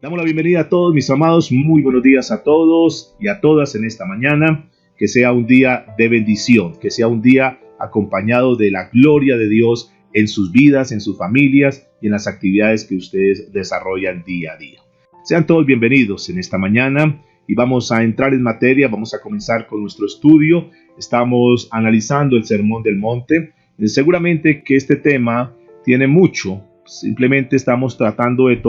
Damos la bienvenida a todos mis amados, muy buenos días a todos y a todas en esta mañana, que sea un día de bendición, que sea un día acompañado de la gloria de Dios en sus vidas, en sus familias y en las actividades que ustedes desarrollan día a día. Sean todos bienvenidos en esta mañana y vamos a entrar en materia, vamos a comenzar con nuestro estudio. Estamos analizando el Sermón del Monte. Seguramente que este tema tiene mucho, simplemente estamos tratando de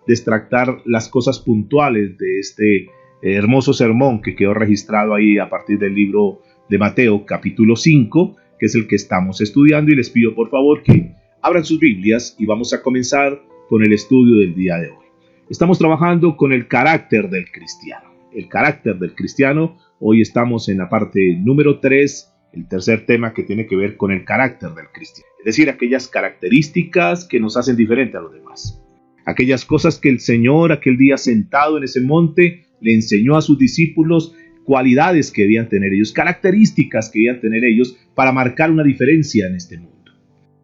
extractar las cosas puntuales de este hermoso sermón que quedó registrado ahí a partir del libro de Mateo, capítulo 5, que es el que estamos estudiando, y les pido por favor que abran sus Biblias y vamos a comenzar con el estudio del día de hoy. Estamos trabajando con el carácter del cristiano. El carácter del cristiano, hoy estamos en la parte número 3, el tercer tema que tiene que ver con el carácter del cristiano. Es decir, aquellas características que nos hacen diferente a los demás. Aquellas cosas que el Señor aquel día sentado en ese monte le enseñó a sus discípulos, cualidades que debían tener ellos, características que debían tener ellos para marcar una diferencia en este mundo.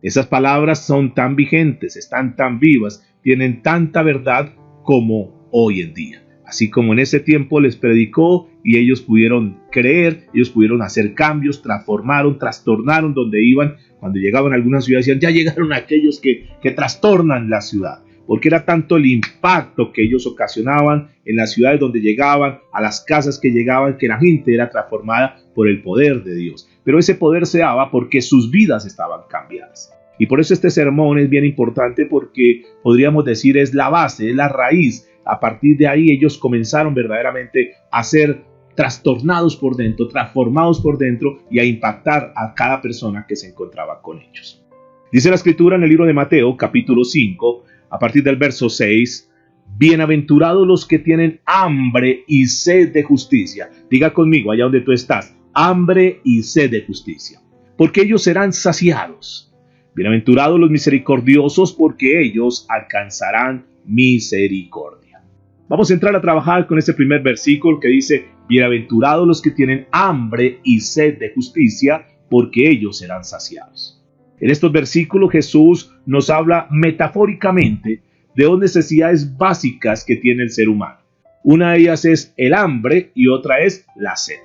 Esas palabras son tan vigentes, están tan vivas, tienen tanta verdad como hoy en día. Así como en ese tiempo les predicó y ellos pudieron creer, ellos pudieron hacer cambios, transformaron, trastornaron donde iban. Cuando llegaban a alguna ciudad decían, ya llegaron aquellos que trastornan la ciudad. Porque era tanto el impacto que ellos ocasionaban en las ciudades donde llegaban, a las casas que llegaban, que la gente era transformada por el poder de Dios. Pero ese poder se daba porque sus vidas estaban cambiadas. Y por eso este sermón es bien importante, porque podríamos decir es la base, es la raíz. A partir de ahí ellos comenzaron verdaderamente a ser trastornados por dentro, transformados por dentro y a impactar a cada persona que se encontraba con ellos. Dice la Escritura en el libro de Mateo, capítulo 5, a partir del verso 6, bienaventurados los que tienen hambre y sed de justicia. Diga conmigo, allá donde tú estás, hambre y sed de justicia, porque ellos serán saciados. Bienaventurados los misericordiosos, porque ellos alcanzarán misericordia. Vamos a entrar a trabajar con este primer versículo que dice, bienaventurados los que tienen hambre y sed de justicia, porque ellos serán saciados. En estos versículos Jesús nos habla metafóricamente de dos necesidades básicas que tiene el ser humano. Una de ellas es el hambre y otra es la sed.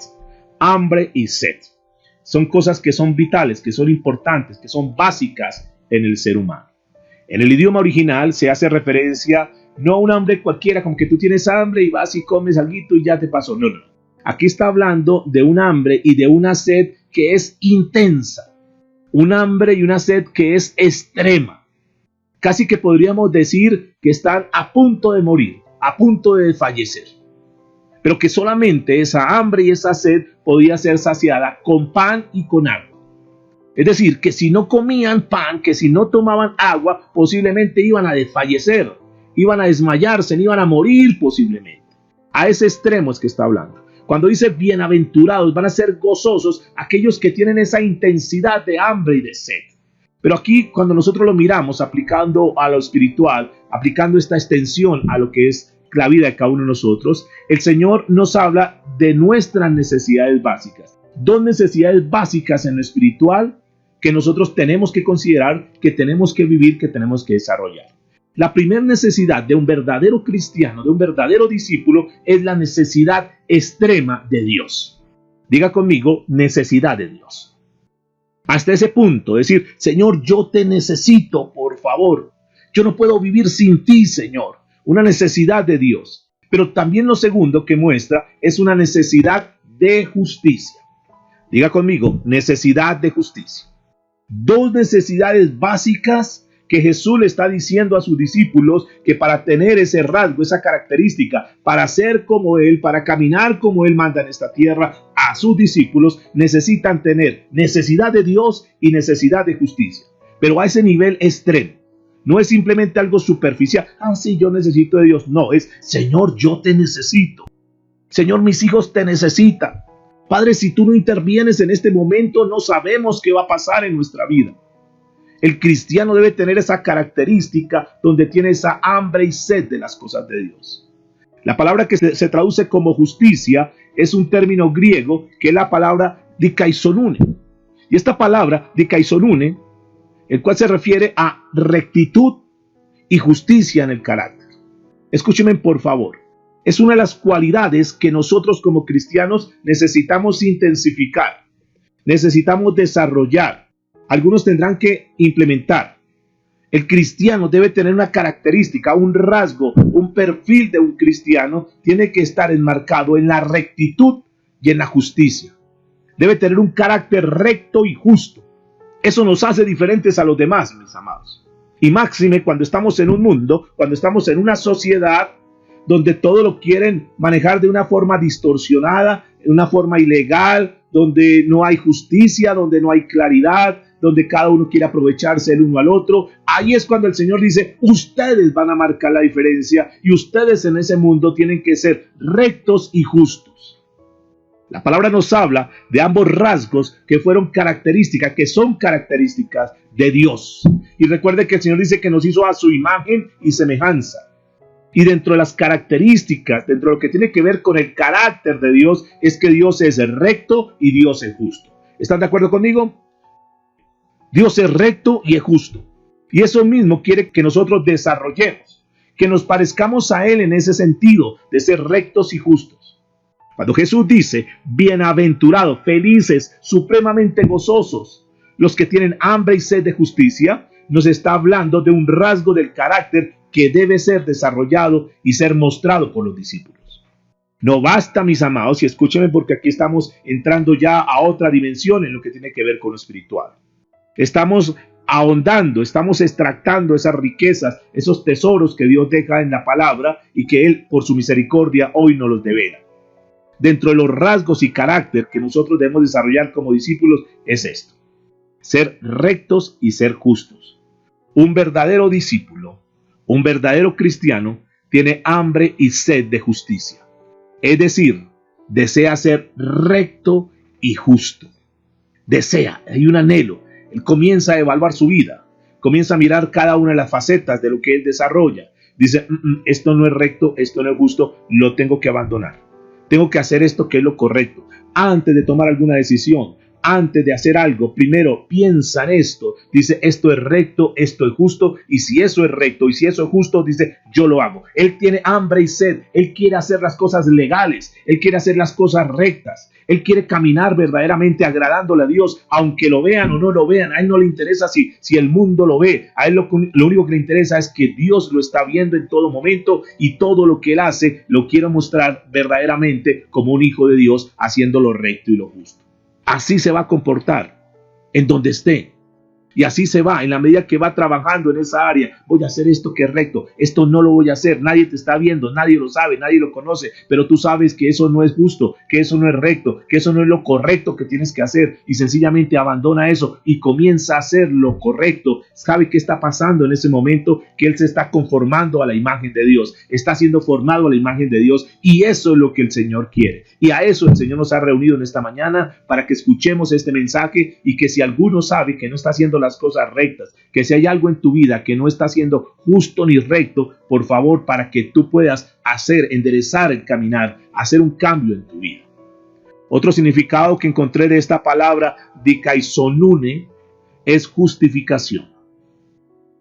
Hambre y sed. Son cosas que son vitales, que son importantes, que son básicas en el ser humano. En el idioma original se hace referencia no a un hambre cualquiera, como que tú tienes hambre y vas y comes algo y ya te pasó. No. Aquí está hablando de un hambre y de una sed que es intensa. Un hambre y una sed que es extrema. Casi que podríamos decir que están a punto de morir, a punto de fallecer. Pero que solamente esa hambre y esa sed podía ser saciada con pan y con agua. Es decir, que si no comían pan, que si no tomaban agua, posiblemente iban a desfallecer, iban a desmayarse, iban a morir posiblemente. A ese extremo es que está hablando. Cuando dice bienaventurados, van a ser gozosos aquellos que tienen esa intensidad de hambre y de sed. Pero aquí, cuando nosotros lo miramos, aplicando a lo espiritual, aplicando esta extensión a lo que es la vida de cada uno de nosotros, el Señor nos habla de nuestras necesidades básicas. Dos necesidades básicas en lo espiritual que nosotros tenemos que considerar, que tenemos que vivir, que tenemos que desarrollar. La primera necesidad de un verdadero cristiano, de un verdadero discípulo, es la necesidad extrema de Dios. Diga conmigo, necesidad de Dios. Hasta ese punto, decir, Señor, yo te necesito, por favor. Yo no puedo vivir sin ti, Señor. Una necesidad de Dios. Pero también lo segundo que muestra es una necesidad de justicia. Diga conmigo, necesidad de justicia. Dos necesidades básicas que Jesús le está diciendo a sus discípulos que para tener ese rasgo, esa característica, para ser como Él, para caminar como Él manda en esta tierra, a sus discípulos necesitan tener necesidad de Dios y necesidad de justicia. Pero a ese nivel extremo. No es simplemente algo superficial. Sí, yo necesito de Dios. No, es, Señor, yo te necesito. Señor, mis hijos te necesitan. Padre, si tú no intervienes en este momento, no sabemos qué va a pasar en nuestra vida. El cristiano debe tener esa característica donde tiene esa hambre y sed de las cosas de Dios. La palabra que se traduce como justicia es un término griego que es la palabra dikaisonune. Y esta palabra dikaisonune, el cual se refiere a rectitud y justicia en el carácter. Escúcheme por favor. Es una de las cualidades que nosotros como cristianos necesitamos intensificar, necesitamos desarrollar. Algunos tendrán que implementar. El cristiano debe tener una característica, un rasgo, un perfil de un cristiano. Tiene que estar enmarcado en la rectitud y en la justicia. Debe tener un carácter recto y justo. Eso nos hace diferentes a los demás, mis amados. Y máxime cuando estamos en un mundo, cuando estamos en una sociedad donde todo lo quieren manejar de una forma distorsionada, de una forma ilegal, donde no hay justicia, donde no hay claridad, donde cada uno quiere aprovecharse el uno al otro. Ahí es cuando el Señor dice, ustedes van a marcar la diferencia y ustedes en ese mundo tienen que ser rectos y justos. La palabra nos habla de ambos rasgos que fueron características, que son características de Dios. Y recuerde que el Señor dice que nos hizo a su imagen y semejanza. Y dentro de las características, dentro de lo que tiene que ver con el carácter de Dios, es que Dios es recto y Dios es justo. ¿Están de acuerdo conmigo? Dios es recto y es justo. Y eso mismo quiere que nosotros desarrollemos, que nos parezcamos a Él en ese sentido de ser rectos y justos. Cuando Jesús dice, bienaventurados, felices, supremamente gozosos, los que tienen hambre y sed de justicia, nos está hablando de un rasgo del carácter que debe ser desarrollado y ser mostrado por los discípulos. No basta, mis amados, y escúchenme porque aquí estamos entrando ya a otra dimensión en lo que tiene que ver con lo espiritual. Estamos ahondando, estamos extractando esas riquezas, esos tesoros que Dios deja en la palabra y que Él, por su misericordia, hoy nos los devela. Dentro de los rasgos y carácter que nosotros debemos desarrollar como discípulos es esto: ser rectos y ser justos. Un verdadero discípulo, un verdadero cristiano, tiene hambre y sed de justicia. Es decir, desea ser recto y justo. Desea, hay un anhelo. Él comienza a evaluar su vida, comienza a mirar cada una de las facetas de lo que él desarrolla. Dice, esto no es recto, esto no es justo, lo tengo que abandonar. Tengo que hacer esto que es lo correcto. Antes de tomar alguna decisión, antes de hacer algo, primero piensa en esto. Dice, esto es recto, esto es justo, y si eso es recto y si eso es justo, dice, yo lo hago. Él tiene hambre y sed, él quiere hacer las cosas legales, él quiere hacer las cosas rectas, él quiere caminar verdaderamente agradándole a Dios, aunque lo vean o no lo vean. A él no le interesa si el mundo lo ve, a él lo único que le interesa es que Dios lo está viendo en todo momento y todo lo que él hace lo quiere mostrar verdaderamente como un hijo de Dios, haciendo lo recto y lo justo. Así se va a comportar en donde esté. Y así se va, en la medida que va trabajando en esa área. Voy a hacer esto que es recto, esto no lo voy a hacer, nadie te está viendo, nadie lo sabe, nadie lo conoce, pero tú sabes que eso no es justo, que eso no es recto, que eso no es lo correcto que tienes que hacer, y sencillamente abandona eso y comienza a hacer lo correcto. ¿Sabe qué está pasando en ese momento? Que él se está conformando a la imagen de Dios, está siendo formado a la imagen de Dios, y eso es lo que el Señor quiere. Y a eso el Señor nos ha reunido en esta mañana, para que escuchemos este mensaje, y que si alguno sabe que no está haciendo las cosas rectas, que si hay algo en tu vida que no está siendo justo ni recto, por favor, para que tú puedas enderezar el caminar, hacer un cambio en tu vida. Otro significado que encontré de esta palabra dikaisonune es justificación.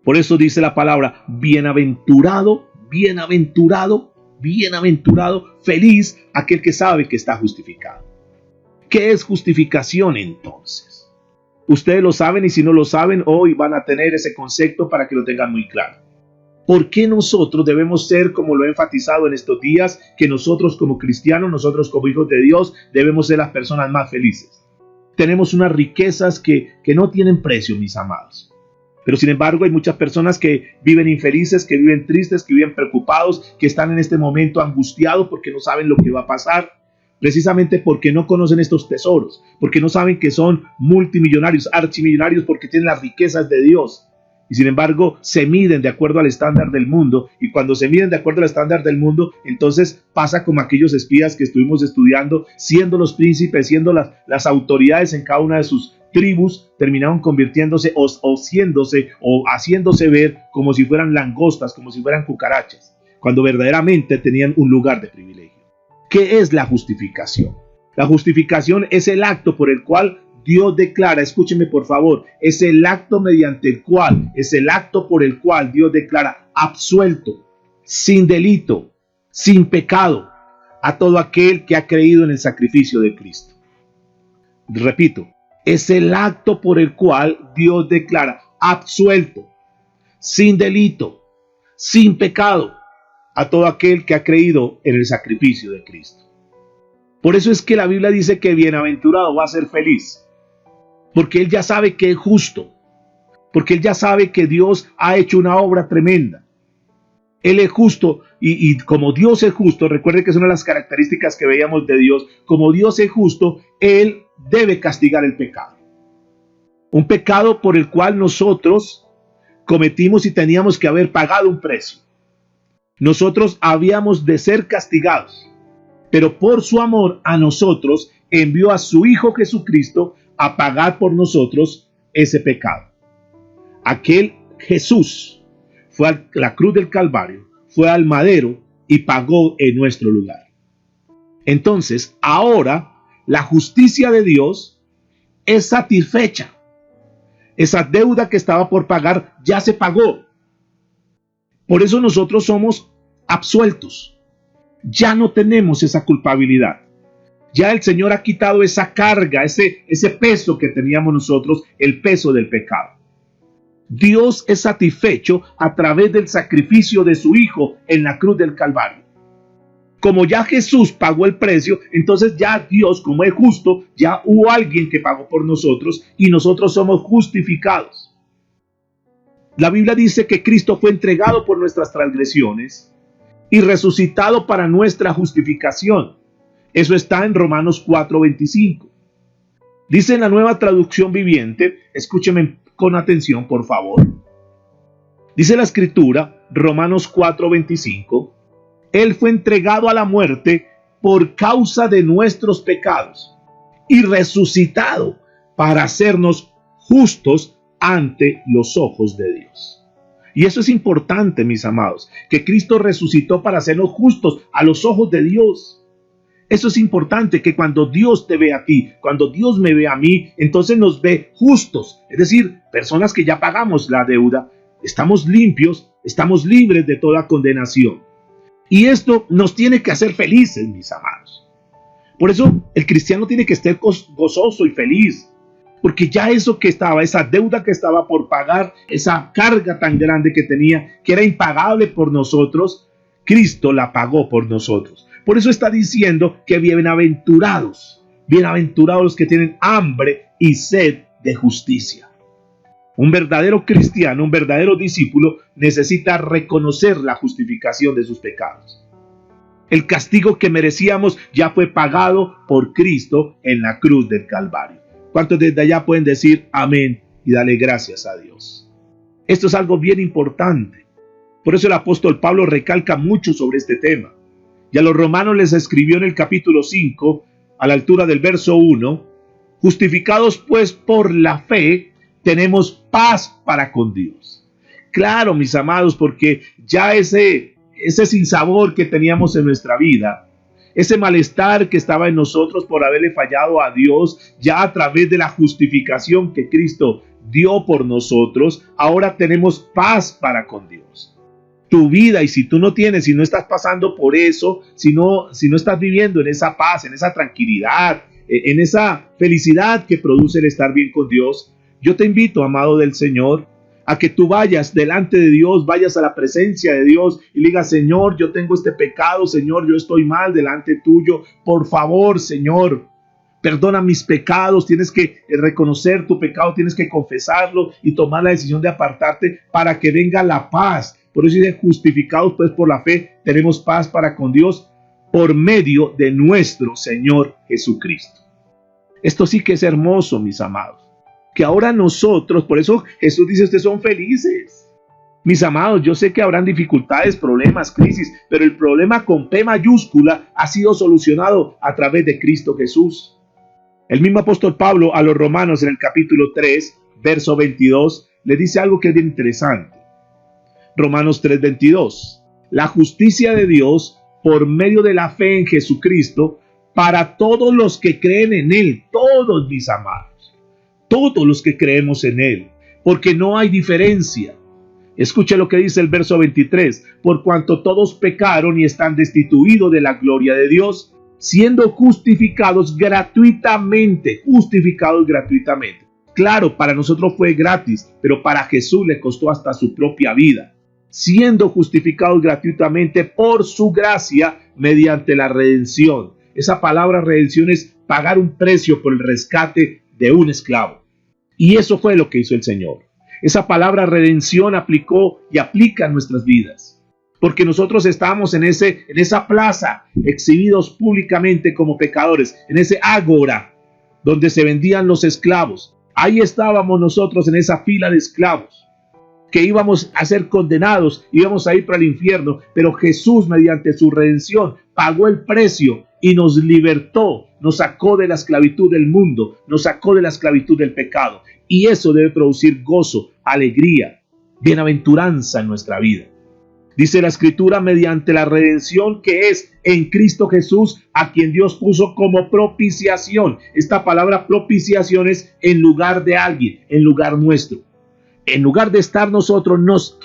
Por eso dice la palabra bienaventurado, bienaventurado, bienaventurado, feliz aquel que sabe que está justificado. ¿Qué es justificación entonces? Ustedes lo saben, y si no lo saben, hoy van a tener ese concepto para que lo tengan muy claro. ¿Por qué nosotros debemos ser, como lo he enfatizado en estos días, que nosotros como cristianos, nosotros como hijos de Dios, debemos ser las personas más felices? Tenemos unas riquezas que no tienen precio, mis amados. Pero sin embargo hay muchas personas que viven infelices, que viven tristes, que viven preocupados, que están en este momento angustiados porque no saben lo que va a pasar. Precisamente porque no conocen estos tesoros, porque no saben que son multimillonarios, archimillonarios, porque tienen las riquezas de Dios. Y sin embargo se miden de acuerdo al estándar del mundo, y cuando se miden de acuerdo al estándar del mundo, entonces pasa como aquellos espías que estuvimos estudiando, siendo los príncipes, siendo las autoridades en cada una de sus tribus, terminaron convirtiéndose o haciéndose ver como si fueran langostas, como si fueran cucarachas, cuando verdaderamente tenían un lugar de privilegio. ¿Qué es la justificación? La justificación es el acto por el cual Dios declara, escúcheme por favor, es el acto mediante el cual, es el acto por el cual Dios declara absuelto, sin delito, sin pecado, a todo aquel que ha creído en el sacrificio de Cristo. Repito, es el acto por el cual Dios declara absuelto, sin delito, sin pecado, a todo aquel que ha creído en el sacrificio de Cristo. Por eso es que la Biblia dice que bienaventurado va a ser feliz, porque él ya sabe que es justo, porque él ya sabe que Dios ha hecho una obra tremenda. Él es justo y como Dios es justo, recuerde que es una de las características que veíamos de Dios, como Dios es justo, Él debe castigar el pecado. Un pecado por el cual nosotros cometimos y teníamos que haber pagado un precio. Nosotros habíamos de ser castigados, pero por su amor a nosotros envió a su Hijo Jesucristo a pagar por nosotros ese pecado. Aquel Jesús fue a la cruz del Calvario, fue al madero y pagó en nuestro lugar. Entonces, ahora la justicia de Dios es satisfecha. Esa deuda que estaba por pagar ya se pagó. Por eso nosotros somos absueltos. Ya no tenemos esa culpabilidad. Ya el Señor ha quitado esa carga, ese peso que teníamos nosotros, el peso del pecado. Dios es satisfecho a través del sacrificio de su Hijo en la cruz del Calvario. Como ya Jesús pagó el precio, entonces ya Dios, como es justo, ya hubo alguien que pagó por nosotros y nosotros somos justificados. La Biblia dice que Cristo fue entregado por nuestras transgresiones y resucitado para nuestra justificación. Eso está en Romanos 4:25. Dice en la Nueva Traducción Viviente, escúcheme con atención, por favor. Dice la Escritura, Romanos 4:25, Él fue entregado a la muerte por causa de nuestros pecados y resucitado para hacernos justos ante los ojos de Dios. Y eso es importante, mis amados, que Cristo resucitó para hacernos justos a los ojos de Dios. Eso es importante, que cuando Dios te ve a ti, cuando Dios me ve a mí, entonces nos ve justos. Es decir, personas que ya pagamos la deuda, estamos limpios, estamos libres de toda condenación. Y esto nos tiene que hacer felices, mis amados. Por eso el cristiano tiene que estar gozoso y feliz. Porque ya eso que estaba, esa deuda que estaba por pagar, esa carga tan grande que tenía, que era impagable por nosotros, Cristo la pagó por nosotros. Por eso está diciendo que bienaventurados los que tienen hambre y sed de justicia. Un verdadero cristiano, un verdadero discípulo necesita reconocer la justificación de sus pecados. El castigo que merecíamos ya fue pagado por Cristo en la cruz del Calvario. ¿Cuántos desde allá pueden decir amén y darle gracias a Dios? Esto es algo bien importante. Por eso el apóstol Pablo recalca mucho sobre este tema. Y a los romanos les escribió en el capítulo 5, a la altura del verso 1, justificados pues por la fe, tenemos paz para con Dios. Claro, mis amados, porque ya ese sinsabor que teníamos en nuestra vida, ese malestar que estaba en nosotros por haberle fallado a Dios, ya a través de la justificación que Cristo dio por nosotros, ahora tenemos paz para con Dios. Tu vida, y si tú no tienes, si no estás pasando por eso, si no estás viviendo en esa paz, en esa tranquilidad, en esa felicidad que produce el estar bien con Dios, yo te invito, amado del Señor, a que tú vayas delante de Dios, vayas a la presencia de Dios y le digas: Señor, yo tengo este pecado, Señor, yo estoy mal delante tuyo, por favor, Señor, perdona mis pecados. Tienes que reconocer tu pecado, tienes que confesarlo y tomar la decisión de apartarte para que venga la paz. Por eso dice: justificados pues por la fe, tenemos paz para con Dios por medio de nuestro Señor Jesucristo. Esto sí que es hermoso, mis amados. Que ahora nosotros, por eso Jesús dice: ustedes son felices. Mis amados, yo sé que habrán dificultades, problemas, crisis, pero el problema con P mayúscula ha sido solucionado a través de Cristo Jesús. El mismo apóstol Pablo a los romanos en el capítulo 3, verso 22, le dice algo que es bien interesante. Romanos 3:22. La justicia de Dios por medio de la fe en Jesucristo para todos los que creen en Él. Todos, mis amados. Todos los que creemos en Él. Porque no hay diferencia. Escuche lo que dice el verso 23. Por cuanto todos pecaron y están destituidos de la gloria de Dios, siendo justificados gratuitamente. Justificados gratuitamente. Claro, para nosotros fue gratis, pero para Jesús le costó hasta su propia vida. Siendo justificados gratuitamente por su gracia mediante la redención. Esa palabra redención es pagar un precio por el rescate de un esclavo. Y eso fue lo que hizo el Señor. Esa palabra redención aplicó y aplica en nuestras vidas. Porque nosotros estábamos en esa plaza, exhibidos públicamente como pecadores, en ese ágora donde se vendían los esclavos. Ahí estábamos nosotros en esa fila de esclavos, que íbamos a ser condenados, íbamos a ir para el infierno, pero Jesús, mediante su redención, pagó el precio y nos libertó, nos sacó de la esclavitud del mundo, nos sacó de la esclavitud del pecado. Y eso debe producir gozo, alegría, bienaventuranza en nuestra vida. Dice la Escritura, mediante la redención que es en Cristo Jesús, a quien Dios puso como propiciación. Esta palabra propiciación es en lugar de alguien, en lugar nuestro. En lugar de estar nosotros, nos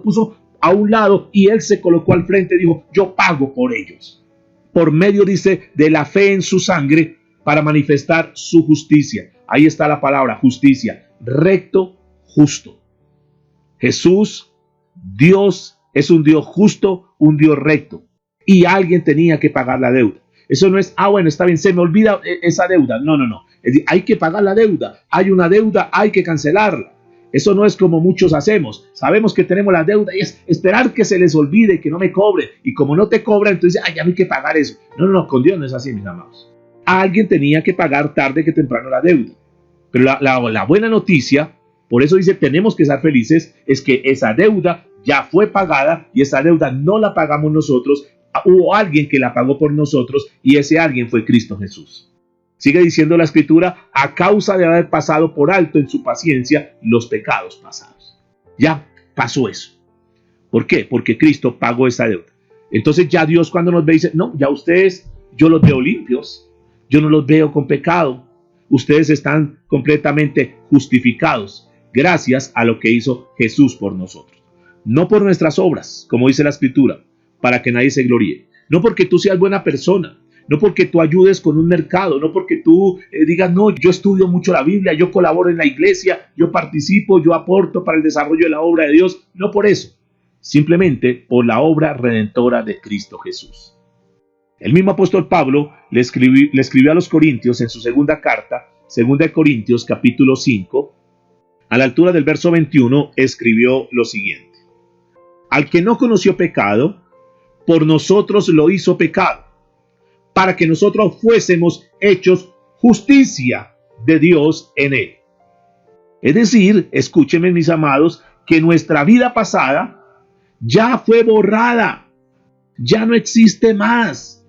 puso a un lado y Él se colocó al frente y dijo, yo pago por ellos. Por medio, dice, de la fe en su sangre para manifestar su justicia. Ahí está la palabra justicia, recto, justo. Jesús, Dios, es un Dios justo, un Dios recto. Y alguien tenía que pagar la deuda. Eso no es, bueno, está bien, se me olvida esa deuda. No. Es decir, hay que pagar la deuda. Hay una deuda, hay que cancelarla. Eso no es como muchos hacemos. Sabemos que tenemos la deuda y es esperar que se les olvide, que no me cobre. Y como no te cobra, entonces, ya no hay que pagar eso. No, con Dios no es así, mis amados. Alguien tenía que pagar tarde que temprano la deuda. Pero la buena noticia, por eso dice tenemos que estar felices, es que esa deuda ya fue pagada y esa deuda no la pagamos nosotros, hubo alguien que la pagó por nosotros y ese alguien fue Cristo Jesús. Sigue diciendo la Escritura, a causa de haber pasado por alto en su paciencia los pecados pasados. Ya pasó eso. ¿Por qué? Porque Cristo pagó esa deuda. Entonces ya Dios cuando nos ve dice, no, ya ustedes, yo los veo limpios, yo no los veo con pecado. Ustedes están completamente justificados gracias a lo que hizo Jesús por nosotros. No por nuestras obras, como dice la Escritura, para que nadie se gloríe. No porque tú seas buena persona, no porque tú ayudes con un mercado, no porque tú digas, no, yo estudio mucho la Biblia, yo colaboro en la iglesia, yo participo, yo aporto para el desarrollo de la obra de Dios. No por eso, simplemente por la obra redentora de Cristo Jesús. El mismo apóstol Pablo le escribió a los Corintios en su segunda carta, 2 Corintios capítulo 5, a la altura del verso 21, escribió lo siguiente. Al que no conoció pecado, por nosotros lo hizo pecado, para que nosotros fuésemos hechos justicia de Dios en él. Es decir, escúchenme mis amados, que nuestra vida pasada ya fue borrada, ya no existe más.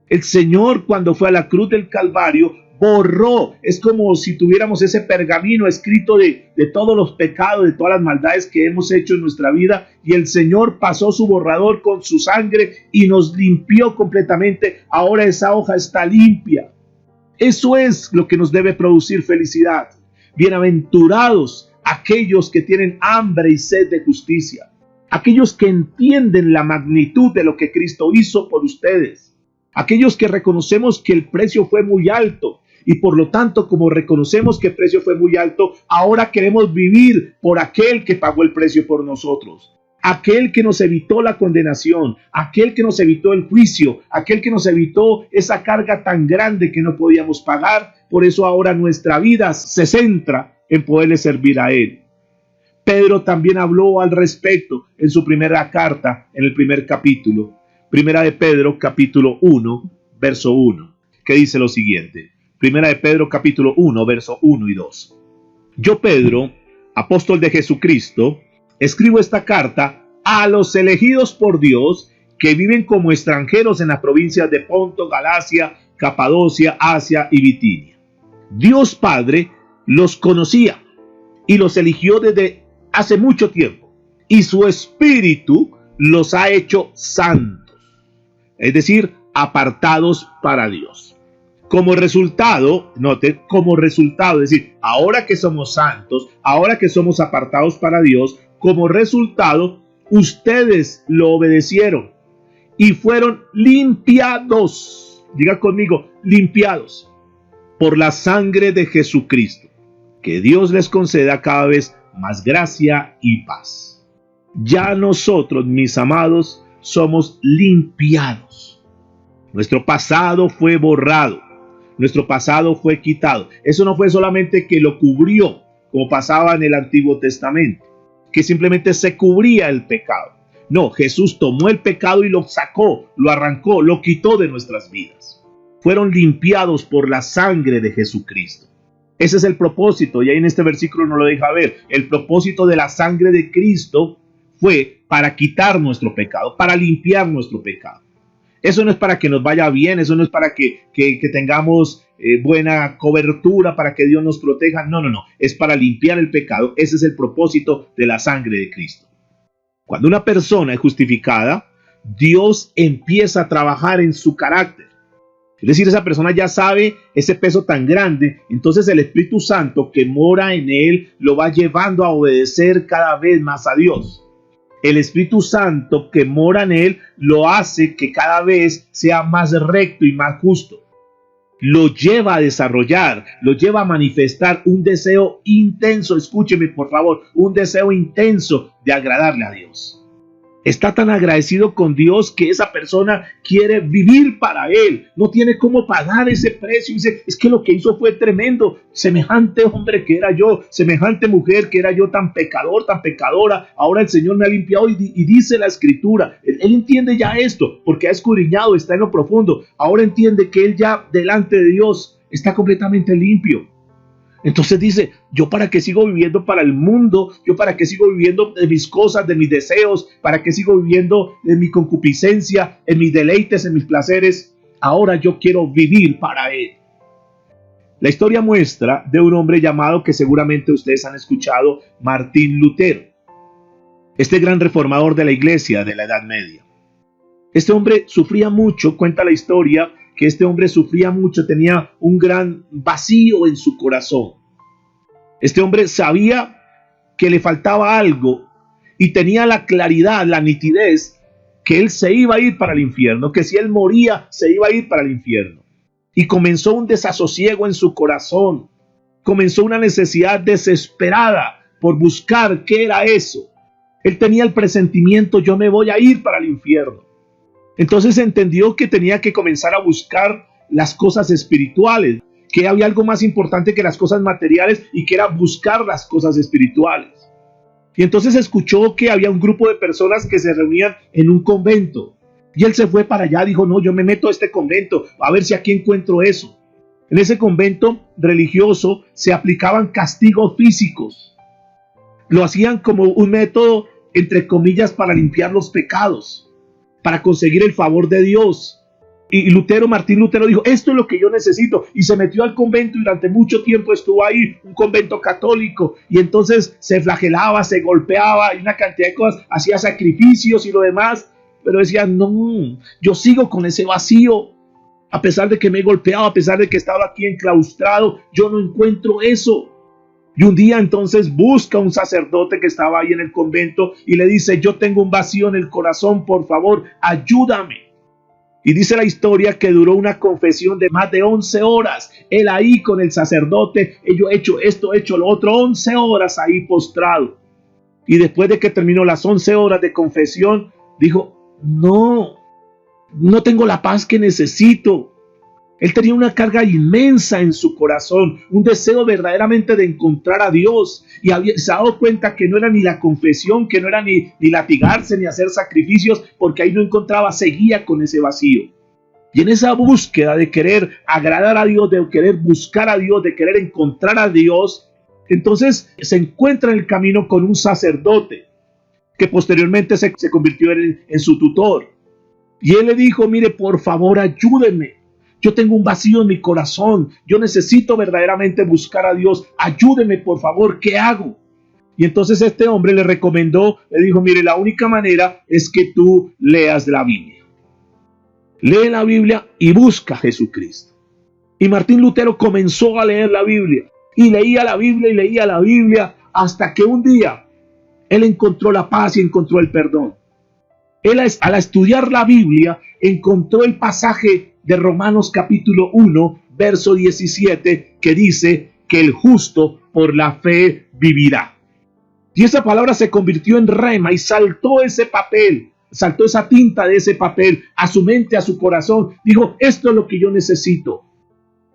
El Señor cuando fue a la cruz del Calvario borró, es como si tuviéramos ese pergamino escrito de todos los pecados, de todas las maldades que hemos hecho en nuestra vida, y el Señor pasó su borrador con su sangre y nos limpió completamente. Ahora esa hoja está limpia. Eso es lo que nos debe producir felicidad. Bienaventurados aquellos que tienen hambre y sed de justicia, aquellos que entienden la magnitud de lo que Cristo hizo por ustedes, aquellos que reconocemos que el precio fue muy alto. Y por lo tanto, como reconocemos que el precio fue muy alto, ahora queremos vivir por aquel que pagó el precio por nosotros. Aquel que nos evitó la condenación, aquel que nos evitó el juicio, aquel que nos evitó esa carga tan grande que no podíamos pagar. Por eso ahora nuestra vida se centra en poderle servir a Él. Pedro también habló al respecto en su primera carta, en el primer capítulo. Primera de Pedro, capítulo 1, verso 1, que dice lo siguiente. Primera de Pedro, capítulo 1, verso 1 y 2. Yo, Pedro, apóstol de Jesucristo, escribo esta carta a los elegidos por Dios que viven como extranjeros en las provincias de Ponto, Galacia, Capadocia, Asia y Bitinia. Dios Padre los conocía y los eligió desde hace mucho tiempo, y su Espíritu los ha hecho santos, es decir, apartados para Dios. Como resultado, es decir, ahora que somos santos, ahora que somos apartados para Dios, Como resultado, ustedes lo obedecieron y fueron limpiados. Diga conmigo, limpiados por la sangre de Jesucristo. Que Dios les conceda cada vez más gracia y paz. Ya nosotros, mis amados, somos limpiados. Nuestro pasado fue borrado. Nuestro pasado fue quitado. Eso no fue solamente que lo cubrió, como pasaba en el Antiguo Testamento, que simplemente se cubría el pecado. No, Jesús tomó el pecado y lo sacó, lo arrancó, lo quitó de nuestras vidas. Fueron limpiados por la sangre de Jesucristo. Ese es el propósito, y ahí en este versículo nos lo deja ver. El propósito de la sangre de Cristo fue para quitar nuestro pecado, para limpiar nuestro pecado. Eso no es para que nos vaya bien, eso no es para que tengamos buena cobertura, para que Dios nos proteja. No, es para limpiar el pecado. Ese es el propósito de la sangre de Cristo. Cuando una persona es justificada, Dios empieza a trabajar en su carácter. Es decir, esa persona ya sabe ese peso tan grande, entonces el Espíritu Santo que mora en él lo va llevando a obedecer cada vez más a Dios. El Espíritu Santo que mora en él lo hace que cada vez sea más recto y más justo. Lo lleva a desarrollar, lo lleva a manifestar un deseo intenso, escúcheme por favor, un deseo intenso de agradarle a Dios. Está tan agradecido con Dios que esa persona quiere vivir para Él. No tiene cómo pagar ese precio. Dice, es que lo que hizo fue tremendo. Semejante hombre que era yo, semejante mujer que era yo, tan pecador, tan pecadora. Ahora el Señor me ha limpiado y dice la Escritura. Él entiende ya esto porque ha escudriñado, está en lo profundo. Ahora entiende que Él ya delante de Dios está completamente limpio. Entonces dice, yo para qué sigo viviendo para el mundo, yo para qué sigo viviendo de mis cosas, de mis deseos, para qué sigo viviendo de mi concupiscencia, en mis deleites, en mis placeres. Ahora yo quiero vivir para Él. La historia muestra de un hombre llamado, que seguramente ustedes han escuchado, Martín Lutero. Este gran reformador de la iglesia de la Edad Media. Este hombre sufría mucho, cuenta la historia, que este hombre sufría mucho, tenía un gran vacío en su corazón. Este hombre sabía que le faltaba algo y tenía la claridad, la nitidez, que él se iba a ir para el infierno, que si él moría se iba a ir para el infierno. Y comenzó un desasosiego en su corazón, comenzó una necesidad desesperada por buscar qué era eso. Él tenía el presentimiento, yo me voy a ir para el infierno. Entonces entendió que tenía que comenzar a buscar las cosas espirituales, que había algo más importante que las cosas materiales y que era buscar las cosas espirituales. Y entonces escuchó que había un grupo de personas que se reunían en un convento. Y él se fue para allá, dijo, no, yo me meto a este convento, a ver si aquí encuentro eso. En ese convento religioso se aplicaban castigos físicos. Lo hacían como un método, entre comillas, para limpiar los pecados, para conseguir el favor de Dios. Y Martín Lutero dijo, esto es lo que yo necesito. Y se metió al convento y durante mucho tiempo estuvo ahí, un convento católico. Y entonces se flagelaba, se golpeaba y una cantidad de cosas, hacía sacrificios y lo demás. Pero decía, no, yo sigo con ese vacío. A pesar de que me he golpeado, a pesar de que he estado aquí enclaustrado, yo no encuentro eso. Y un día entonces busca un sacerdote que estaba ahí en el convento y le dice, yo tengo un vacío en el corazón, por favor, ayúdame. Y dice la historia que duró una confesión de más de 11 horas. Él ahí con el sacerdote, yo he hecho esto, he hecho lo otro, 11 horas ahí postrado. Y después de que terminó las 11 horas de confesión, dijo, no tengo la paz que necesito. Él tenía una carga inmensa en su corazón, un deseo verdaderamente de encontrar a Dios. Y se ha dado cuenta que no era ni la confesión, que no era ni latigarse, ni hacer sacrificios, porque ahí no encontraba, seguía con ese vacío. Y en esa búsqueda de querer agradar a Dios, de querer buscar a Dios, de querer encontrar a Dios, entonces se encuentra en el camino con un sacerdote, que posteriormente se convirtió en su tutor. Y él le dijo, mire, por favor, ayúdeme. Yo tengo un vacío en mi corazón. Yo necesito verdaderamente buscar a Dios. Ayúdeme, por favor. ¿Qué hago? Y entonces este hombre le recomendó, le dijo, mire, la única manera es que tú leas la Biblia. Lee la Biblia y busca a Jesucristo. Y Martín Lutero comenzó a leer la Biblia. Y leía la Biblia y leía la Biblia hasta que un día Él encontró la paz y encontró el perdón. Él al estudiar la Biblia encontró el pasaje de Romanos capítulo 1, verso 17, que dice que el justo por la fe vivirá. Y esa palabra se convirtió en rema y saltó ese papel, saltó esa tinta de ese papel a su mente, a su corazón. Dijo, esto es lo que yo necesito.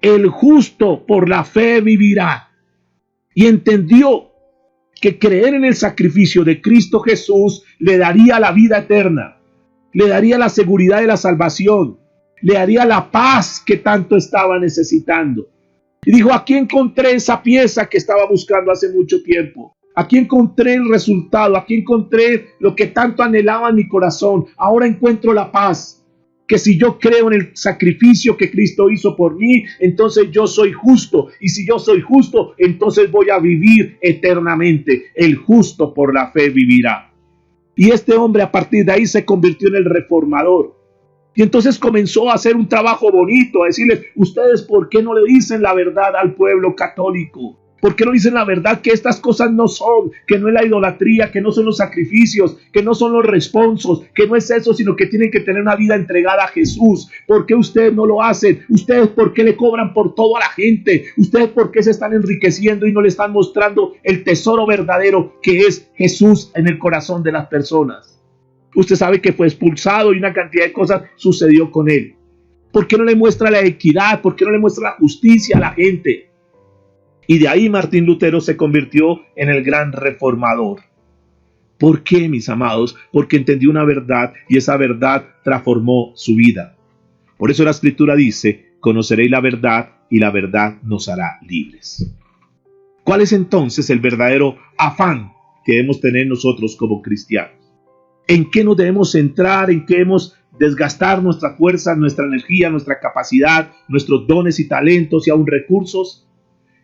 El justo por la fe vivirá. Y entendió que creer en el sacrificio de Cristo Jesús le daría la vida eterna, le daría la seguridad de la salvación, le daría la paz que tanto estaba necesitando. Y dijo, aquí encontré esa pieza que estaba buscando hace mucho tiempo. Aquí encontré el resultado, aquí encontré lo que tanto anhelaba en mi corazón. Ahora encuentro la paz. Que si yo creo en el sacrificio que Cristo hizo por mí, entonces yo soy justo. Y si yo soy justo, entonces voy a vivir eternamente. El justo por la fe vivirá. Y este hombre a partir de ahí se convirtió en el reformador. Y entonces comenzó a hacer un trabajo bonito, a decirles, ustedes ¿por qué no le dicen la verdad al pueblo católico? ¿Por qué no dicen la verdad que estas cosas no son, que no es la idolatría, que no son los sacrificios, que no son los responsos, que no es eso, sino que tienen que tener una vida entregada a Jesús? ¿Por qué ustedes no lo hacen? ¿Ustedes por qué le cobran por todo a la gente? ¿Ustedes por qué se están enriqueciendo y no le están mostrando el tesoro verdadero que es Jesús en el corazón de las personas? Usted sabe que fue expulsado y una cantidad de cosas sucedió con él. ¿Por qué no le muestra la equidad? ¿Por qué no le muestra la justicia a la gente? Y de ahí Martín Lutero se convirtió en el gran reformador. ¿Por qué, mis amados? Porque entendió una verdad y esa verdad transformó su vida. Por eso la Escritura dice, conoceréis la verdad y la verdad nos hará libres. ¿Cuál es entonces el verdadero afán que debemos tener nosotros como cristianos? ¿En qué nos debemos centrar? ¿En qué debemos desgastar nuestra fuerza, nuestra energía, nuestra capacidad, nuestros dones y talentos y aún recursos?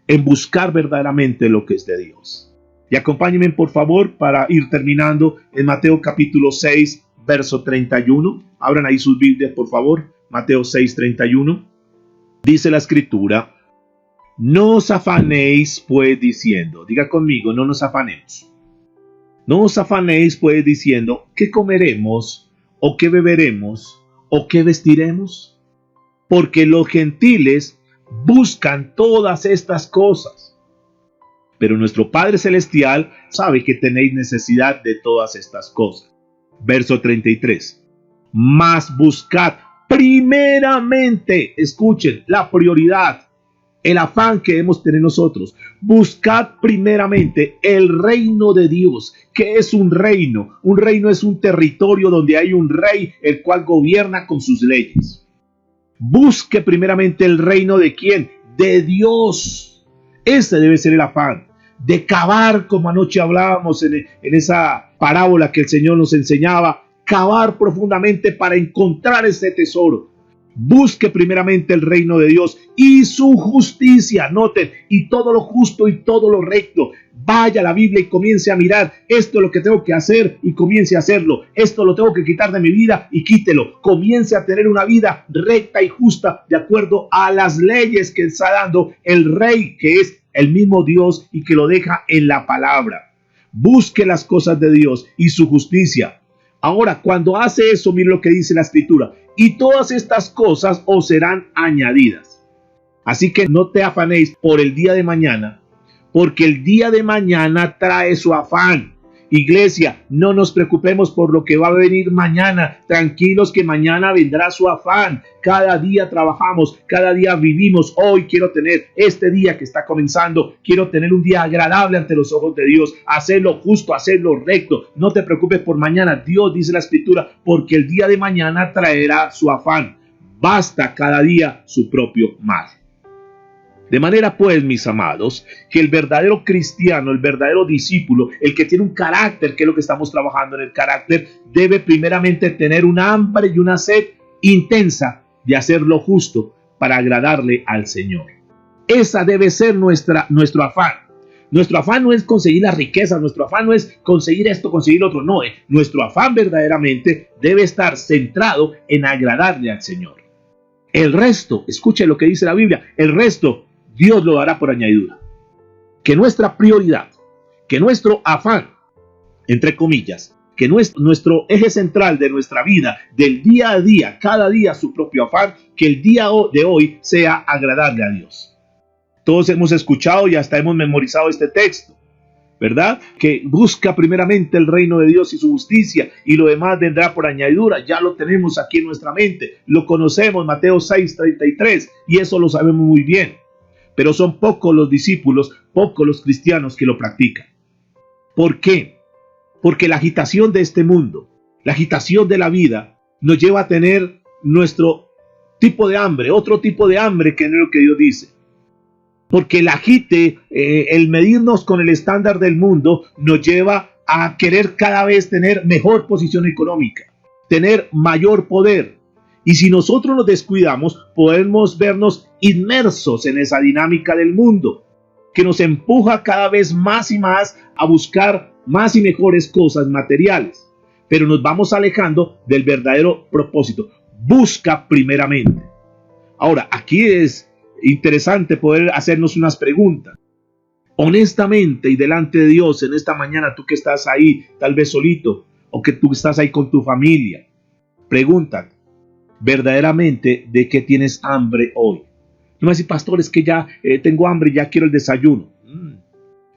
En buscar verdaderamente lo que es de Dios. Y acompáñenme por favor para ir terminando en Mateo capítulo 6, verso 31. Abran ahí sus Biblias por favor. Mateo 6, 31. Dice la Escritura, no os afanéis pues diciendo, diga conmigo, no nos afanemos. No os afanéis pues diciendo, ¿qué comeremos? ¿O qué beberemos? ¿O qué vestiremos? Porque los gentiles buscan todas estas cosas. Pero nuestro Padre Celestial sabe que tenéis necesidad de todas estas cosas. Verso 33. Mas buscad primeramente, escuchen, la prioridad, el afán que debemos tener nosotros. Buscad primeramente el reino de Dios. ¿Qué es un reino? Un reino es un territorio donde hay un rey, el cual gobierna con sus leyes. Busque primeramente el reino de ¿quién? De Dios. Ese debe ser el afán. De cavar, como anoche hablábamos en esa parábola que el Señor nos enseñaba. Cavar profundamente para encontrar ese tesoro. Busque primeramente el reino de Dios y su justicia. Noten, y todo lo justo y todo lo recto. Vaya a la Biblia y comience a mirar, esto es lo que tengo que hacer y comience a hacerlo. Esto lo tengo que quitar de mi vida y quítelo. Comience a tener una vida recta y justa de acuerdo a las leyes que está dando el Rey, que es el mismo Dios y que lo deja en la palabra. Busque las cosas de Dios y su justicia. Ahora, cuando hace eso, mire lo que dice la Escritura. Y todas estas cosas os serán añadidas. Así que no te afanéis por el día de mañana, porque el día de mañana trae su afán. Iglesia, no nos preocupemos por lo que va a venir mañana. Tranquilos que mañana vendrá su afán. Cada día trabajamos, cada día vivimos. Hoy quiero tener este día que está comenzando. Quiero tener un día agradable ante los ojos de Dios. Hacerlo justo, hacerlo recto. No te preocupes por mañana. Dios dice la Escritura, porque el día de mañana traerá su afán. Basta cada día su propio mal. De manera pues, mis amados, que el verdadero cristiano, el verdadero discípulo, el que tiene un carácter, que es lo que estamos trabajando en el carácter, debe primeramente tener un hambre y una sed intensa de hacer lo justo para agradarle al Señor. Esa debe ser nuestro afán. Nuestro afán no es conseguir las riquezas, nuestro afán no es conseguir esto, conseguir lo otro, no. Nuestro afán verdaderamente debe estar centrado en agradarle al Señor. El resto, escuche lo que dice la Biblia, el resto Dios lo hará por añadidura. Que nuestra prioridad, que nuestro afán entre comillas, que nuestro eje central de nuestra vida, del día a día, cada día su propio afán, que el día de hoy sea agradarle a Dios. Todos hemos escuchado y hasta hemos memorizado este texto, ¿verdad? Que busca primeramente el reino de Dios y su justicia, y lo demás vendrá por añadidura. Ya lo tenemos aquí en nuestra mente, lo conocemos, Mateo 6:33, y eso lo sabemos muy bien. Pero son pocos los discípulos, pocos los cristianos que lo practican. ¿Por qué? Porque la agitación de este mundo, la agitación de la vida, nos lleva a tener nuestro tipo de hambre, otro tipo de hambre que no es lo que Dios dice. Porque el agite, el medirnos con el estándar del mundo, nos lleva a querer cada vez tener mejor posición económica, tener mayor poder. Y si nosotros nos descuidamos, podemos vernos inmersos en esa dinámica del mundo, que nos empuja cada vez más y más a buscar más y mejores cosas materiales. Pero nos vamos alejando del verdadero propósito. Busca primeramente. Ahora, aquí es interesante poder hacernos unas preguntas. Honestamente y delante de Dios en esta mañana, tú que estás ahí, tal vez solito, o que tú estás ahí con tu familia, pregúntate, verdaderamente, ¿de qué tienes hambre hoy? No me decís, pastor, es que ya tengo hambre, ya quiero el desayuno.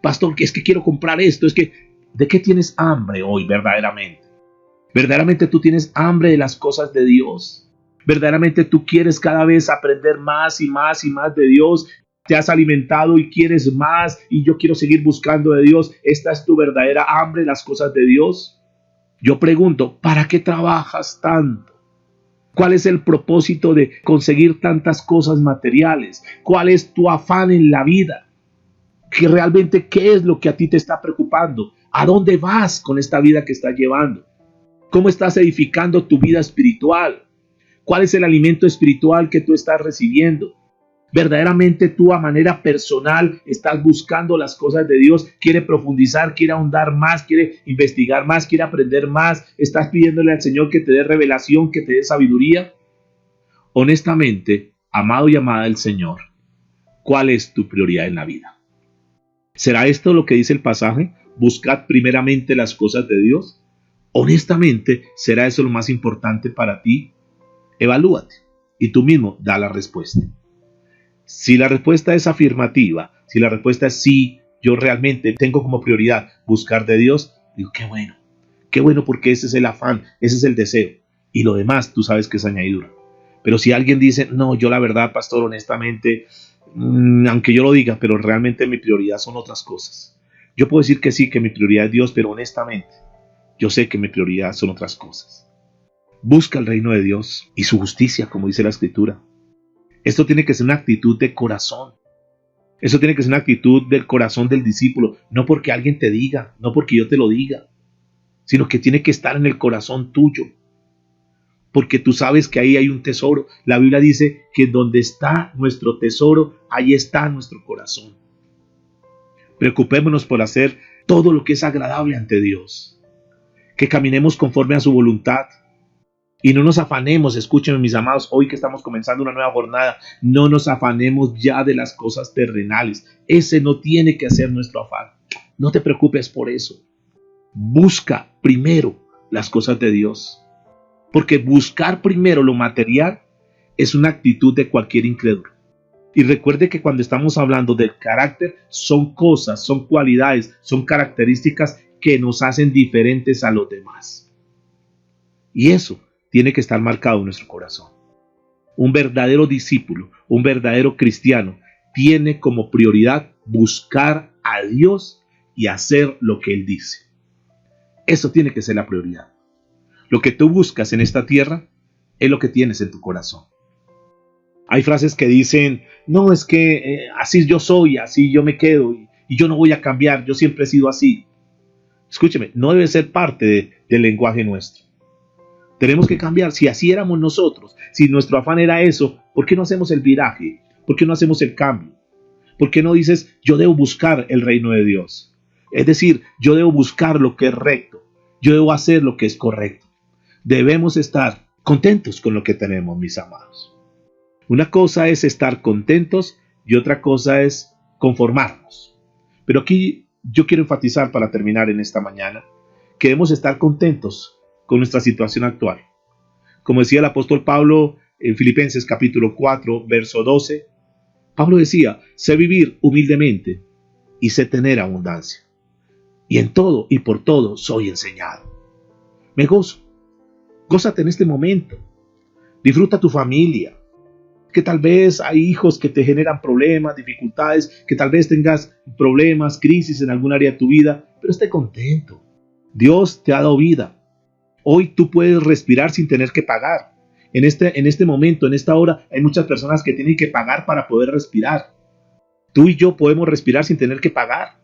Pastor, es que quiero comprar esto, es que, ¿de qué tienes hambre hoy verdaderamente? ¿Verdaderamente tú tienes hambre de las cosas de Dios? ¿Verdaderamente tú quieres cada vez aprender más y más y más de Dios? ¿Te has alimentado y quieres más y yo quiero seguir buscando de Dios? ¿Esta es tu verdadera hambre, las cosas de Dios? Yo pregunto, ¿para qué trabajas tanto? ¿Cuál es el propósito de conseguir tantas cosas materiales? ¿Cuál es tu afán en la vida? ¿Qué es lo que a ti te está preocupando? ¿A dónde vas con esta vida que estás llevando? ¿Cómo estás edificando tu vida espiritual? ¿Cuál es el alimento espiritual que tú estás recibiendo? ¿Verdaderamente tú a manera personal estás buscando las cosas de Dios? ¿Quiere profundizar? ¿Quiere ahondar más? ¿Quiere investigar más? ¿Quiere aprender más? ¿Estás pidiéndole al Señor que te dé revelación, que te dé sabiduría? Honestamente, amado y amada del Señor, ¿cuál es tu prioridad en la vida? ¿Será esto lo que dice el pasaje? Buscad primeramente las cosas de Dios. Honestamente, ¿será eso lo más importante para ti? Evalúate y tú mismo da la respuesta. Si la respuesta es afirmativa, si la respuesta es sí, yo realmente tengo como prioridad buscar de Dios, digo, qué bueno porque ese es el afán, ese es el deseo. Y lo demás tú sabes que es añadidura. Pero si alguien dice, no, yo la verdad, pastor, honestamente, aunque yo lo diga, pero realmente mi prioridad son otras cosas. Yo puedo decir que sí, que mi prioridad es Dios, pero honestamente, yo sé que mi prioridad son otras cosas. Busca el reino de Dios y su justicia, como dice la Escritura. Esto tiene que ser una actitud de corazón. Eso tiene que ser una actitud del corazón del discípulo. No porque alguien te diga, no porque yo te lo diga, sino que tiene que estar en el corazón tuyo. Porque tú sabes que ahí hay un tesoro. La Biblia dice que donde está nuestro tesoro, ahí está nuestro corazón. Preocupémonos por hacer todo lo que es agradable ante Dios. Que caminemos conforme a su voluntad. Y no nos afanemos, escúchenme mis amados, hoy que estamos comenzando una nueva jornada, no nos afanemos ya de las cosas terrenales. Ese no tiene que ser nuestro afán. No te preocupes por eso. Busca primero las cosas de Dios. Porque buscar primero lo material es una actitud de cualquier incrédulo. Y recuerde que cuando estamos hablando del carácter, son cosas, son cualidades, son características que nos hacen diferentes a los demás. Y eso tiene que estar marcado en nuestro corazón. Un verdadero discípulo, un verdadero cristiano, tiene como prioridad buscar a Dios y hacer lo que Él dice. Eso tiene que ser la prioridad. Lo que tú buscas en esta tierra es lo que tienes en tu corazón. Hay frases que dicen, no, es que así yo soy, así yo me quedo y yo no voy a cambiar, yo siempre he sido así. Escúcheme, no debe ser parte del lenguaje nuestro. Tenemos que cambiar. Si así éramos nosotros, si nuestro afán era eso, ¿por qué no hacemos el viraje? ¿Por qué no hacemos el cambio? ¿Por qué no dices, yo debo buscar el reino de Dios? Es decir, yo debo buscar lo que es recto. Yo debo hacer lo que es correcto. Debemos estar contentos con lo que tenemos, mis amados. Una cosa es estar contentos y otra cosa es conformarnos. Pero aquí yo quiero enfatizar para terminar en esta mañana que debemos estar contentos con nuestra situación actual. Como decía el apóstol Pablo en Filipenses capítulo 4, verso 12, Pablo decía, sé vivir humildemente y sé tener abundancia. Y en todo y por todo soy enseñado. Me gozo. Gózate en este momento. Disfruta tu familia. Que tal vez hay hijos que te generan problemas, dificultades, que tal vez tengas problemas, crisis en algún área de tu vida, pero esté contento. Dios te ha dado vida. Hoy tú puedes respirar sin tener que pagar. En este momento, en esta hora, hay muchas personas que tienen que pagar para poder respirar. Tú y yo podemos respirar sin tener que pagar.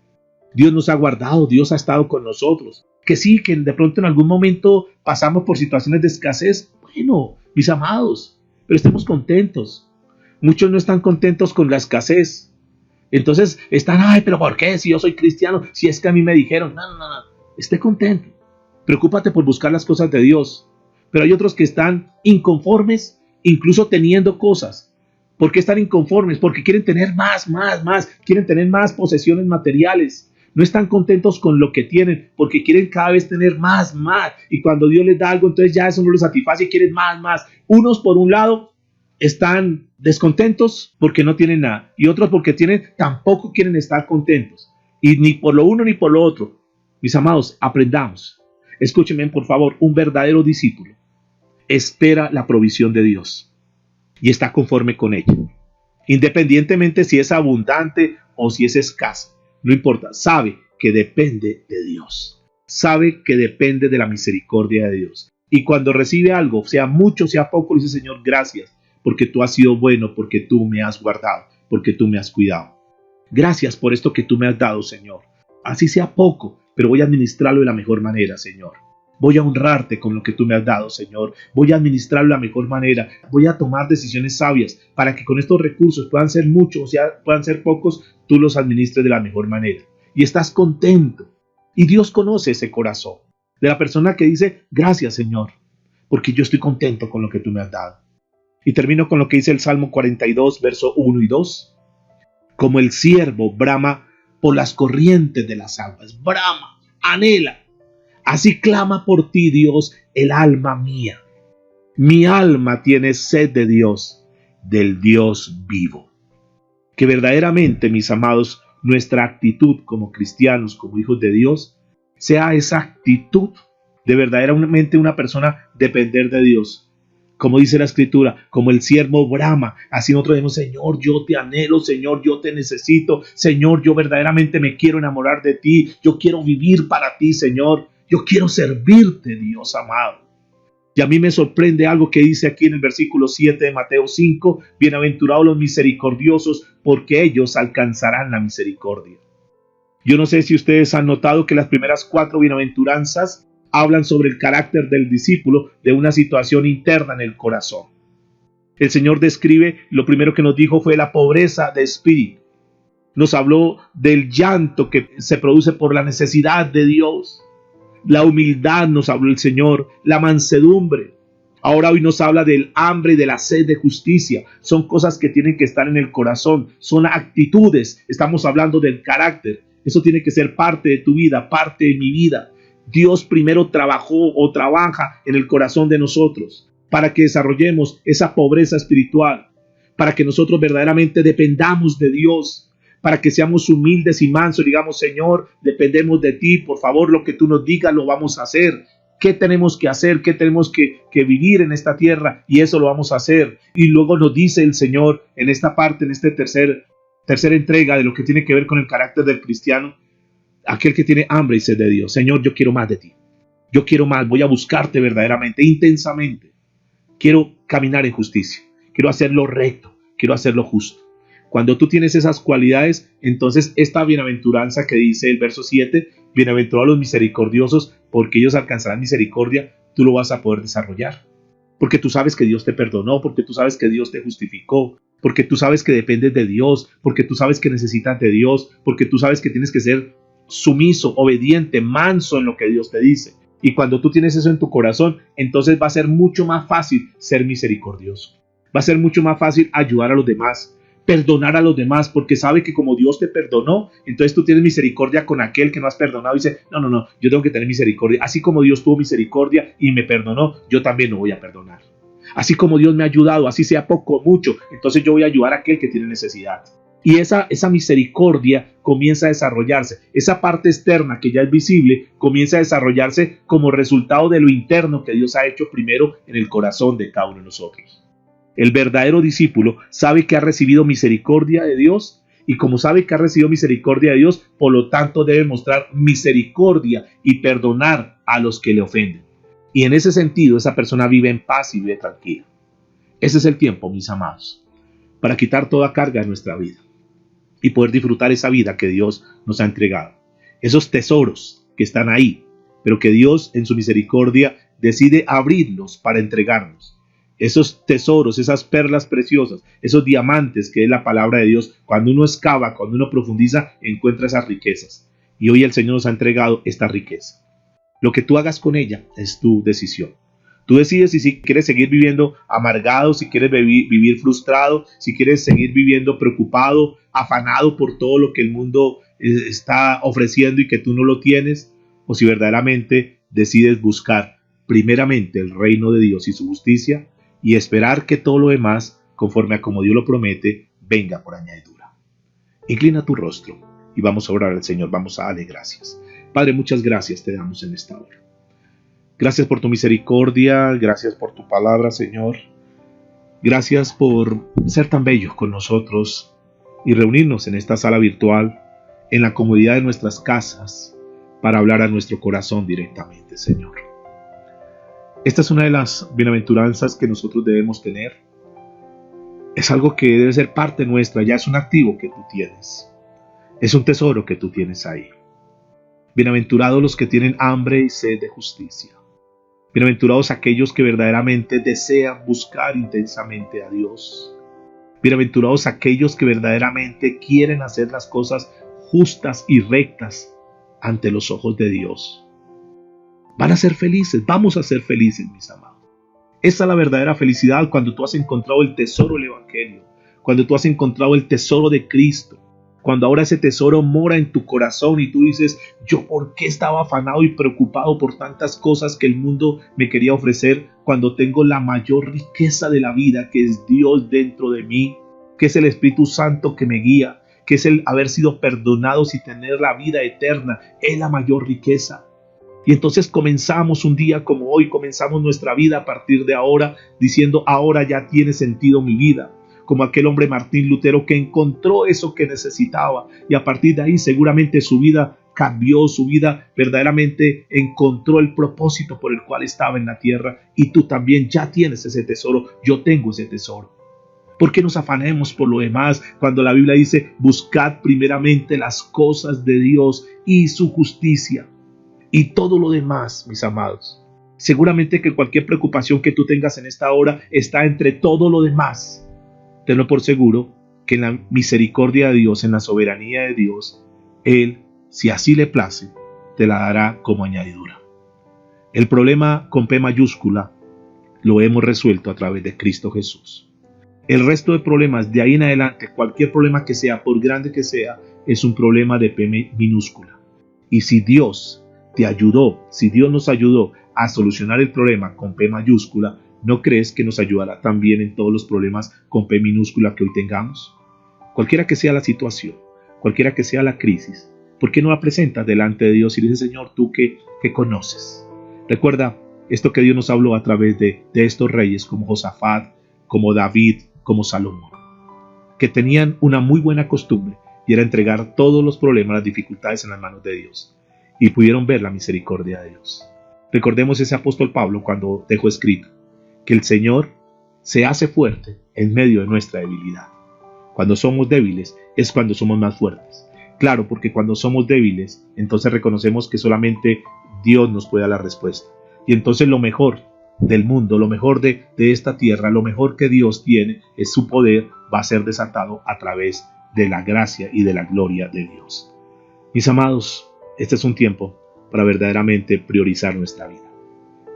Dios nos ha guardado, Dios ha estado con nosotros. Que sí, que de pronto en algún momento pasamos por situaciones de escasez. Bueno, mis amados, pero estemos contentos. Muchos no están contentos con la escasez. Entonces están, ay, pero ¿por qué? Si yo soy cristiano, si es que a mí me dijeron. No. Esté contento. Preocúpate por buscar las cosas de Dios. Pero hay otros que están inconformes, incluso teniendo cosas. ¿Por qué están inconformes? Porque quieren tener más. Quieren tener más posesiones materiales. No están contentos con lo que tienen porque quieren cada vez tener más. Y cuando Dios les da algo, entonces ya eso no los satisface y quieren más. Unos por un lado están descontentos porque no tienen nada. Y otros porque tienen, tampoco quieren estar contentos. Y ni por lo uno ni por lo otro. Mis amados, aprendamos. Escúchenme por favor, un verdadero discípulo espera la provisión de Dios y está conforme con ella. Independientemente si es abundante o si es escasa. No importa, sabe que depende de Dios. Sabe que depende de la misericordia de Dios. Y cuando recibe algo, sea mucho, sea poco, le dice, Señor, gracias, porque tú has sido bueno, porque tú me has guardado, porque tú me has cuidado. Gracias por esto que tú me has dado, Señor. Así sea poco, pero voy a administrarlo de la mejor manera, Señor. Voy a honrarte con lo que tú me has dado, Señor. Voy a administrarlo de la mejor manera. Voy a tomar decisiones sabias para que con estos recursos, puedan ser muchos o sea, puedan ser pocos, tú los administres de la mejor manera. Y estás contento. Y Dios conoce ese corazón de la persona que dice, gracias, Señor, porque yo estoy contento con lo que tú me has dado. Y termino con lo que dice el Salmo 42, verso 1 y 2. Como el ciervo brama por las corrientes de las aguas. Brama, anhela. Así clama por ti, Dios, el alma mía. Mi alma tiene sed de Dios, del Dios vivo. Que verdaderamente, mis amados, nuestra actitud como cristianos, como hijos de Dios, sea esa actitud de verdaderamente una persona depender de Dios. Como dice la Escritura, como el siervo brama, así nosotros decimos, Señor, yo te anhelo, Señor, yo te necesito, Señor, yo verdaderamente me quiero enamorar de ti, yo quiero vivir para ti, Señor. Yo quiero servirte, Dios amado. Y a mí me sorprende algo que dice aquí en el versículo 7 de Mateo 5. Bienaventurados los misericordiosos, porque ellos alcanzarán la misericordia. Yo no sé si ustedes han notado que las primeras 4 bienaventuranzas hablan sobre el carácter del discípulo, de una situación interna en el corazón. El Señor describe, lo primero que nos dijo fue la pobreza de espíritu. Nos habló del llanto que se produce por la necesidad de Dios. La humildad nos habló el Señor, la mansedumbre. Ahora hoy nos habla del hambre y de la sed de justicia. Son cosas que tienen que estar en el corazón, son actitudes. Estamos hablando del carácter. Eso tiene que ser parte de tu vida, parte de mi vida. Dios primero trabajó o trabaja en el corazón de nosotros para que desarrollemos esa pobreza espiritual, para que nosotros verdaderamente dependamos de Dios, para que seamos humildes y mansos, digamos, Señor, dependemos de ti, por favor, lo que tú nos digas lo vamos a hacer. ¿Qué tenemos que hacer? ¿Qué tenemos que vivir en esta tierra? Y eso lo vamos a hacer. Y luego nos dice el Señor en esta parte, en esta tercera entrega de lo que tiene que ver con el carácter del cristiano, aquel que tiene hambre y sed de Dios. Señor, yo quiero más de ti. Yo quiero más, voy a buscarte verdaderamente, intensamente. Quiero caminar en justicia. Quiero hacerlo recto. Quiero hacerlo justo. Cuando tú tienes esas cualidades, entonces esta bienaventuranza que dice el verso 7, bienaventurados los misericordiosos, porque ellos alcanzarán misericordia, tú lo vas a poder desarrollar. Porque tú sabes que Dios te perdonó, porque tú sabes que Dios te justificó, porque tú sabes que dependes de Dios, porque tú sabes que necesitas de Dios, porque tú sabes que tienes que ser sumiso, obediente, manso en lo que Dios te dice. Y cuando tú tienes eso en tu corazón, entonces va a ser mucho más fácil ser misericordioso. Va a ser mucho más fácil ayudar a los demás. perdonar a los demás, porque sabe que como Dios te perdonó, entonces tú tienes misericordia con aquel que no has perdonado y dice, no, yo tengo que tener misericordia. Así como Dios tuvo misericordia y me perdonó, yo también no voy a perdonar. Así como Dios me ha ayudado, así sea poco o mucho, entonces yo voy a ayudar a aquel que tiene necesidad. Y esa misericordia comienza a desarrollarse. Esa parte externa que ya es visible comienza a desarrollarse como resultado de lo interno que Dios ha hecho primero en el corazón de cada uno de nosotros. El verdadero discípulo sabe que ha recibido misericordia de Dios y como sabe que ha recibido misericordia de Dios, por lo tanto debe mostrar misericordia y perdonar a los que le ofenden. Y en ese sentido, esa persona vive en paz y vive tranquila. Ese es el tiempo, mis amados, para quitar toda carga de nuestra vida y poder disfrutar esa vida que Dios nos ha entregado. Esos tesoros que están ahí, pero que Dios en su misericordia decide abrirlos para entregarnos. Esos tesoros, esas perlas preciosas, esos diamantes que es la palabra de Dios, cuando uno excava, cuando uno profundiza, encuentra esas riquezas. Y hoy el Señor nos ha entregado esta riqueza. Lo que tú hagas con ella es tu decisión. Tú decides si quieres seguir viviendo amargado, si quieres vivir frustrado, si quieres seguir viviendo preocupado, afanado por todo lo que el mundo está ofreciendo y que tú no lo tienes, o si verdaderamente decides buscar primeramente el reino de Dios y su justicia y esperar que todo lo demás, conforme a como Dios lo promete, venga por añadidura. Inclina tu rostro y vamos a orar al Señor, vamos a darle gracias. Padre, muchas gracias te damos en esta hora. Gracias por tu misericordia, gracias por tu palabra, Señor. Gracias por ser tan bello con nosotros y reunirnos en esta sala virtual, en la comodidad de nuestras casas, para hablar a nuestro corazón directamente, Señor. Esta es una de las bienaventuranzas que nosotros debemos tener. Es algo que debe ser parte nuestra, ya es un activo que tú tienes. Es un tesoro que tú tienes ahí. Bienaventurados los que tienen hambre y sed de justicia. Bienaventurados aquellos que verdaderamente desean buscar intensamente a Dios. Bienaventurados aquellos que verdaderamente quieren hacer las cosas justas y rectas ante los ojos de Dios. Van a ser felices, vamos a ser felices, mis amados. Esa es la verdadera felicidad cuando tú has encontrado el tesoro del Evangelio, cuando tú has encontrado el tesoro de Cristo. Cuando ahora ese tesoro mora en tu corazón y tú dices, ¿yo por qué estaba afanado y preocupado por tantas cosas que el mundo me quería ofrecer cuando tengo la mayor riqueza de la vida, que es Dios dentro de mí, que es el Espíritu Santo que me guía, que es el haber sido perdonados y tener la vida eterna? Es la mayor riqueza. Y entonces comenzamos un día como hoy, comenzamos nuestra vida a partir de ahora, diciendo, ahora ya tiene sentido mi vida. Como aquel hombre Martín Lutero que encontró eso que necesitaba y a partir de ahí seguramente su vida cambió, su vida verdaderamente encontró el propósito por el cual estaba en la tierra y tú también ya tienes ese tesoro, yo tengo ese tesoro. ¿Por qué nos afanemos por lo demás cuando la Biblia dice buscad primeramente las cosas de Dios y su justicia y todo lo demás, mis amados? Seguramente que cualquier preocupación que tú tengas en esta hora está entre todo lo demás. Tenlo por seguro que en la misericordia de Dios, en la soberanía de Dios, Él, si así le place, te la dará como añadidura. El problema con P mayúscula lo hemos resuelto a través de Cristo Jesús. El resto de problemas de ahí en adelante, cualquier problema que sea, por grande que sea, es un problema de P minúscula. Y si Dios te ayudó, si Dios nos ayudó a solucionar el problema con P mayúscula, ¿no crees que nos ayudará también en todos los problemas con P minúscula que hoy tengamos? Cualquiera que sea la situación, cualquiera que sea la crisis, ¿por qué no la presentas delante de Dios y le dices, Señor, tú que conoces? Recuerda esto que Dios nos habló a través de estos reyes como Josafat, como David, como Salomón, que tenían una muy buena costumbre y era entregar todos los problemas, las dificultades en las manos de Dios y pudieron ver la misericordia de Dios. Recordemos ese apóstol Pablo cuando dejó escrito que el Señor se hace fuerte en medio de nuestra debilidad. Cuando somos débiles es cuando somos más fuertes. Claro, porque cuando somos débiles, entonces reconocemos que solamente Dios nos puede dar la respuesta. Y entonces lo mejor del mundo, lo mejor de esta tierra, lo mejor que Dios tiene es su poder, va a ser desatado a través de la gracia y de la gloria de Dios. Mis amados, este es un tiempo para verdaderamente priorizar nuestra vida.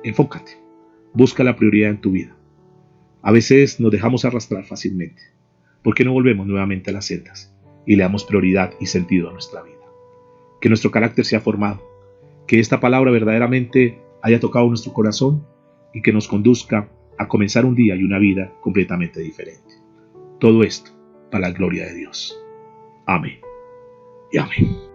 Enfócate. Busca la prioridad en tu vida. A veces nos dejamos arrastrar fácilmente. ¿por qué no volvemos nuevamente a las sendas y le damos prioridad y sentido a nuestra vida? Que nuestro carácter sea formado, que esta palabra verdaderamente haya tocado nuestro corazón y que nos conduzca a comenzar un día y una vida completamente diferente. Todo esto para la gloria de Dios. Amén y amén.